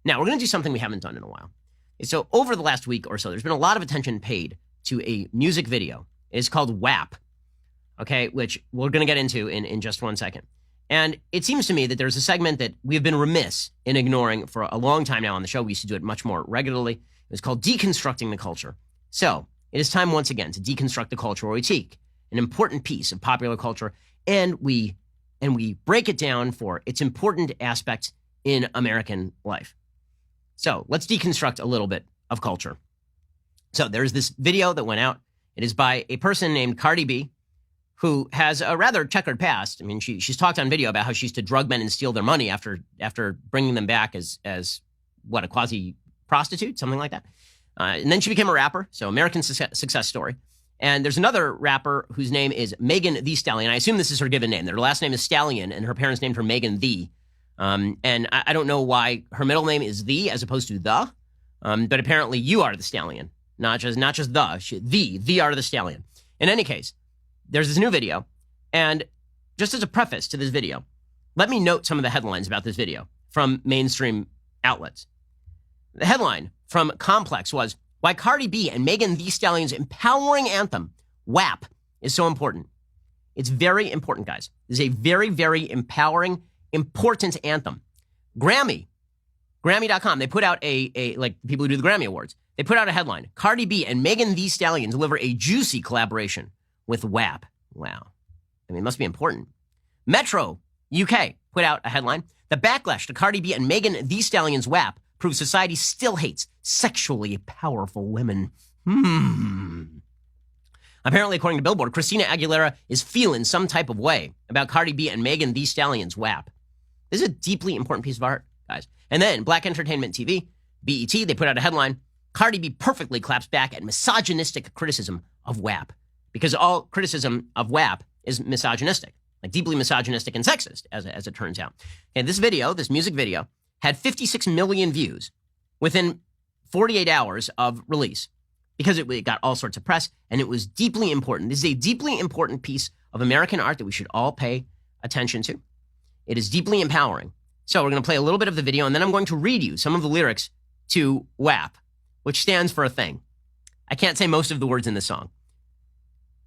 Now, we're going to do something we haven't done in a while. So over the last week or so, there's been a lot of attention paid to a music video. It's called WAP, okay, which we're going to get into in just 1 second. And it seems to me that there's a segment that we've been remiss in ignoring for a long time now on the show. We used to do it much more regularly. It was called Deconstructing the Culture. So it is time once again to deconstruct the culture, where we take an important piece of popular culture and we break it down for its important aspects in American life. So let's deconstruct a little bit of culture. So there's this video that went out. It is by a person named Cardi B, who has a rather checkered past. I mean, she's talked on video about how she used to drug men and steal their money after bringing them back as what, a quasi-prostitute, something like that. And then she became a rapper, so American success story. And there's another rapper whose name is Megan Thee Stallion. I assume this is her given name. Their last name is Stallion, and her parents named her Megan Thee. And I don't know why her middle name is Thee as opposed to The, but apparently you are the Stallion, not just the, The are the Stallion. In any case, there's this new video, and just as a preface to this video, let me note some of the headlines about this video from mainstream outlets. The headline from Complex was, "Why Cardi B and Megan Thee Stallion's empowering anthem, WAP, is so important." It's very important, guys. This is a very, very empowering, important anthem. Grammy.com, they put out like people who do the Grammy Awards, they put out a headline, "Cardi B and Megan Thee Stallion deliver a juicy collaboration with WAP." Wow. I mean, it must be important. Metro UK put out a headline, "The backlash to Cardi B and Megan Thee Stallion's WAP proves society still hates sexually powerful women." Apparently, according to Billboard, Christina Aguilera is feeling some type of way about Cardi B and Megan Thee Stallion's WAP. This is a deeply important piece of art, guys. And then Black Entertainment TV, BET, they put out a headline, "Cardi B perfectly claps back at misogynistic criticism of WAP." Because all criticism of WAP is misogynistic, like deeply misogynistic and sexist, as it turns out. And this video, this music video, had 56 million views within 48 hours of release because it got all sorts of press, and it was deeply important. This is a deeply important piece of American art that we should all pay attention to. It is deeply empowering. So we're going to play a little bit of the video, and then I'm going to read you some of the lyrics to WAP, which stands for a thing. I can't say most of the words in this song.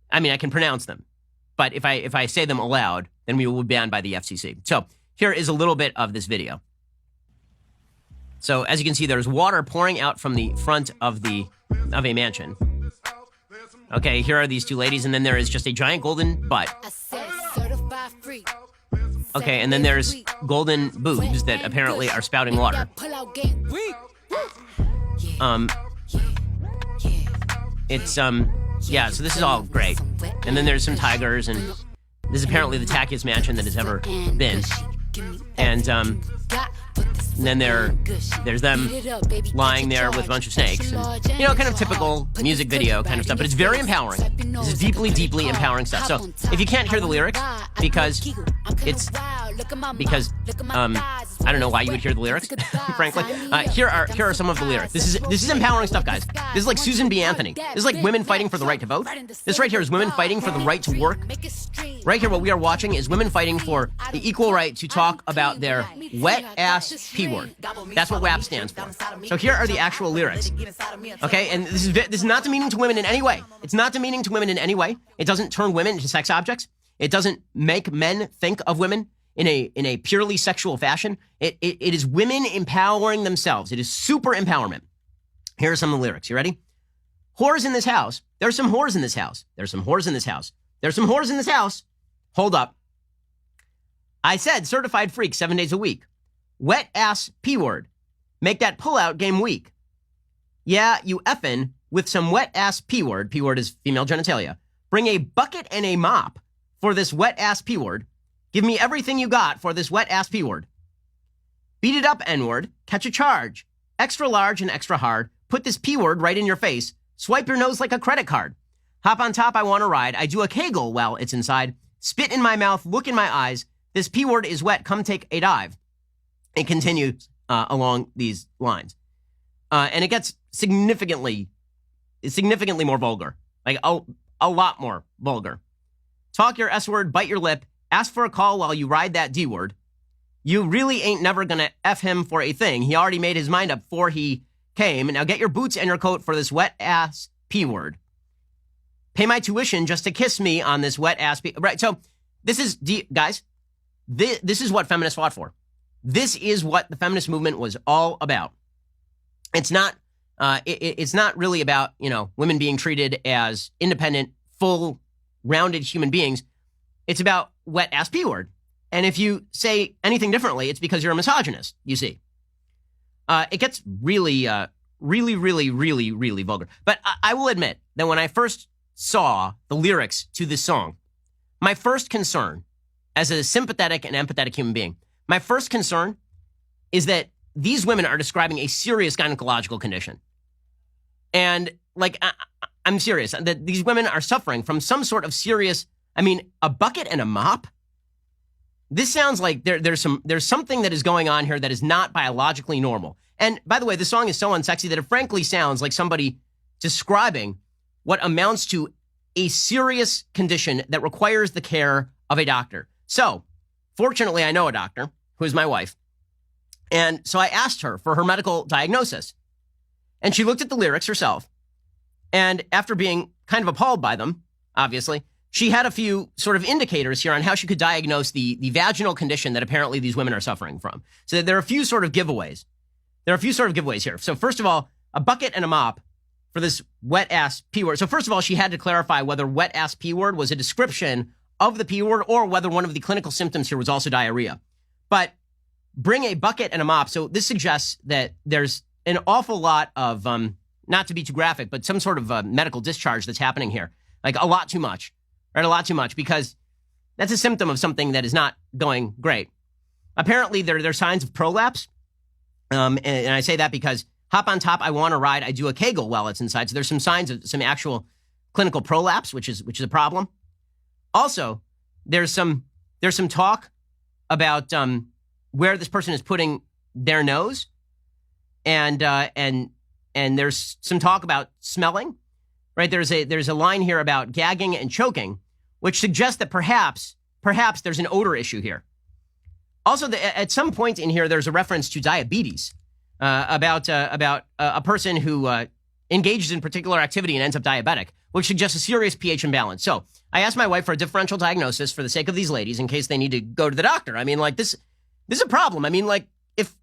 I mean, I can pronounce them, but if I say them aloud, then we will be banned by the FCC. So here is a little bit of this video. So as you can see, there's water pouring out from the front of a mansion. Okay, here are these two ladies, and then there is just a giant golden butt. Okay, and then there's golden boobs that apparently are spouting water. Yeah, so this is all great. And then there's some tigers, and this is apparently the tackiest mansion that has ever been. And then there's them lying there with a bunch of snakes. And, you know, kind of typical music video kind of stuff, but it's very empowering. This is deeply, deeply empowering stuff. So if you can't hear the lyrics, because I don't know why you would hear the lyrics, frankly. Here are some of the lyrics. This is empowering stuff, guys. This is like Susan B. Anthony. This is like women fighting for the right to vote. This right here is women fighting for the right to work. Right here, what we are watching is women fighting for the equal right to talk about their wet-ass P-word. That's what WAP stands for. So here are the actual lyrics. Okay, and this is not demeaning to women in any way. It's not demeaning to women in any way. It doesn't turn women into sex objects. It doesn't make men think of women in a purely sexual fashion. It is women empowering themselves. It is super empowerment. Here are some of the lyrics. You ready? Whores in this house. There's some whores in this house. There's some whores in this house. There's some whores in this house. Hold up. I said certified freak 7 days a week. Wet ass P-word. Make that pullout game weak. Yeah, you effin' with some wet ass P-word. P-word is female genitalia. Bring a bucket and a mop for this wet ass P-word. Give me everything you got for this wet ass P-word. Beat it up, N-word. Catch a charge. Extra large and extra hard. Put this P-word right in your face. Swipe your nose like a credit card. Hop on top, I want to ride. I do a Kegel while it's inside. Spit in my mouth, look in my eyes. This P-word is wet, come take a dive. It continues along these lines. And it gets significantly more vulgar. Like a lot more vulgar. Talk your S-word, bite your lip. Ask for a call while you ride that D-word. You really ain't never gonna F him for a thing. He already made his mind up before he came. Now get your boots and your coat for this wet-ass P word. Pay my tuition just to kiss me on this wet-ass P. Right, so this is, guys, this is what feminists fought for. This is what the feminist movement was all about. It's not, it's not really about, women being treated as independent, full, rounded human beings. It's about wet-ass P word. And if you say anything differently, it's because you're a misogynist, you see. It gets really, really vulgar. But I will admit that when I first saw the lyrics to this song, my first concern, as a sympathetic and empathetic human being, my first concern is that these women are describing a serious gynecological condition. And, I'm serious, that these women are suffering from some sort of serious, a bucket and a mop? This sounds like there's something that is going on here that is not biologically normal. And by the way, the song is so unsexy that it frankly sounds like somebody describing what amounts to a serious condition that requires the care of a doctor. So, fortunately, I know a doctor, who is my wife. And so I asked her for her medical diagnosis. And she looked at the lyrics herself. And after being kind of appalled by them, obviously, she had a few sort of indicators here on how she could diagnose the vaginal condition that apparently these women are suffering from. So there are a few sort of giveaways. Here. So first of all, a bucket and a mop for this wet-ass P word. So first of all, she had to clarify whether wet-ass P word was a description of the P word or whether one of the clinical symptoms here was also diarrhea. But bring a bucket and a mop. So this suggests that there's an awful lot of, not to be too graphic, but some sort of medical discharge that's happening here. Like a lot too much. Right, a lot too much, because that's a symptom of something that is not going great. Apparently, there are signs of prolapse, and I say that because hop on top, I want to ride, I do a Kegel while it's inside. So there's some signs of some actual clinical prolapse, which is a problem. Also, there's some talk about where this person is putting their nose, and there's some talk about smelling. Right, there's a line here about gagging and choking, which suggests that perhaps there's an odor issue here. Also, at some point in here, there's a reference to diabetes, about a person who engages in particular activity and ends up diabetic, which suggests a serious pH imbalance. So I asked my wife for a differential diagnosis for the sake of these ladies in case they need to go to the doctor. This is a problem. If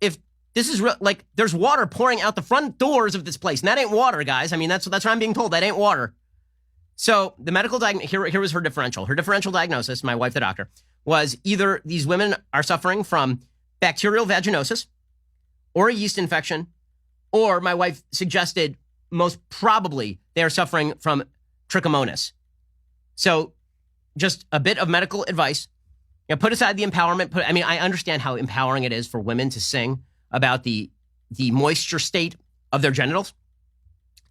this is real, there's water pouring out the front doors of this place, and that ain't water, guys. That's what I'm being told. That ain't water. So the medical here was her differential. Her differential diagnosis, my wife, the doctor, was either these women are suffering from bacterial vaginosis or a yeast infection, or my wife suggested most probably they are suffering from trichomonas. So just a bit of medical advice. Put aside the empowerment. I understand how empowering it is for women to sing about the moisture state of their genitals.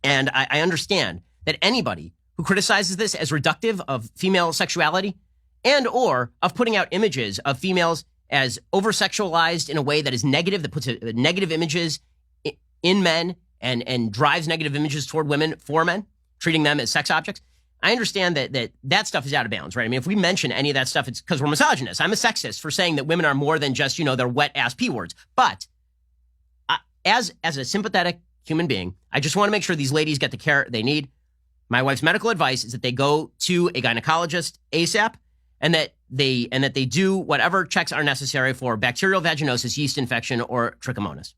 And I understand that anybody who criticizes this as reductive of female sexuality and or of putting out images of females as over-sexualized in a way that is negative, that puts negative images in men and drives negative images toward women for men, treating them as sex objects. I understand that stuff is out of bounds, right? If we mention any of that stuff, it's because we're misogynists. I'm a sexist for saying that women are more than just, their wet-ass P words. But as a sympathetic human being, I just want to make sure these ladies get the care they need. My wife's medical advice is that they go to a gynecologist ASAP, and that they do whatever checks are necessary for bacterial vaginosis, yeast infection, or trichomonas.